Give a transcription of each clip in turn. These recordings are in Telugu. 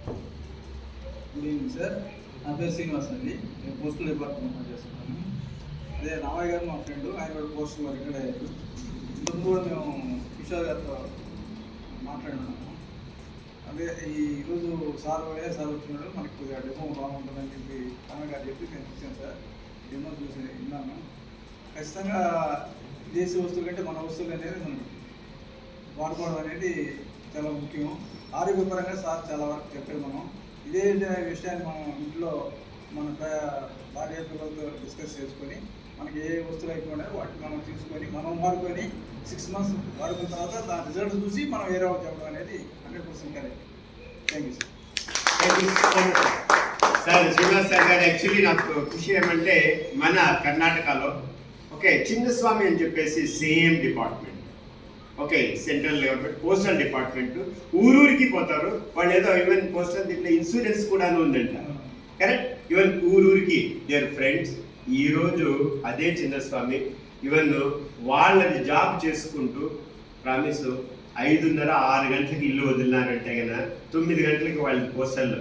Good evening sir. నా పేరు శ్రీనివాస్ అండి. నేను పోస్టల్ డిపార్ట్మెంట్ పనిచేస్తున్నాను. అదే రామయ్య గారు మా ఫ్రెండ్, ఆయన కూడా పోస్టల్ రిటైర్డ్ అయ్యారు. ఇంతకు కూడా మేము కిషోర్ గారితో మాట్లాడినాము. అదే ఈరోజు సార్ వచ్చినాడు, మనకి కొద్దిగా డెమో బాగుంటుందని చెప్పి రామయ్య గారు చెప్పి నేను వచ్చాను సార్. డెమో చూసి విన్నాను. ఖచ్చితంగా దేశీ వస్తువుల కంటే మన వస్తువులు అనేది మనం వాడుకోవడం అనేది చాలా ముఖ్యం. ఆరోగ్యపరంగా సార్ చాలా వరకు చెప్పారు. మనం ఇదే విషయాన్ని మనం ఇంట్లో మన భార్య పిల్లలతో డిస్కస్ చేసుకొని మనకి ఏ వస్తువులు అయిపోయినా వాటిని మనం తీసుకొని మనం వాడుకొని 6 months వాడుకున్న తర్వాత దాని రిజల్ట్ చూసి మనం వేరే వాళ్ళు చెప్పడం అనేది 100% correct. Thank you sir. Thank you so much sir. Srinivas sir గారు యాక్చువల్లీ నాకు ఖుషి ఏమంటే మన కర్ణాటకలో ఓకే చిన్నస్వామి అని చెప్పేసి same department okay central government postal department ఊరూరికి పోతారు వాళ్ళు. ఏదో ఈవెన్ పోస్టల్ దీంట్లో ఇన్సూరెన్స్ కూడా ఉందంట, కరెక్ట్? ఈవెన్ ఊరూరికి దేర్ ఫ్రెండ్స్. ఈరోజు అదే చిన్నస్వామి ఈవెన్ వాళ్ళది జాబ్ చేసుకుంటూ ప్రామిస్ 5:30-6 గంటలకి ఇల్లు వదిలినారంటే కన్నా 9 గంటలకి వాళ్ళ పోస్టల్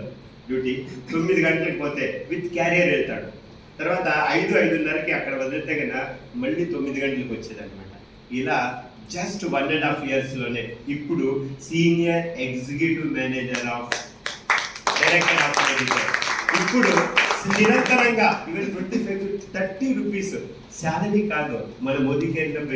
డ్యూటీ, 9 గంటలకు పోతే విత్ క్యారియర్ వెళ్తాడు. తర్వాత 5-5:30కి అక్కడ వదిలితే కన్నా మళ్ళీ 9 గంటలకు వచ్చేదన్నమాట. ఇలా జస్ట్ 1.5 yearsలోనే ఇప్పుడు senior executive manager of director of manager. ఇప్పుడు నిరంతరంగా ఈవెన్ 25-30 రూపీస్ శాలరీ కాదు, మన మోదీ కేంద్రం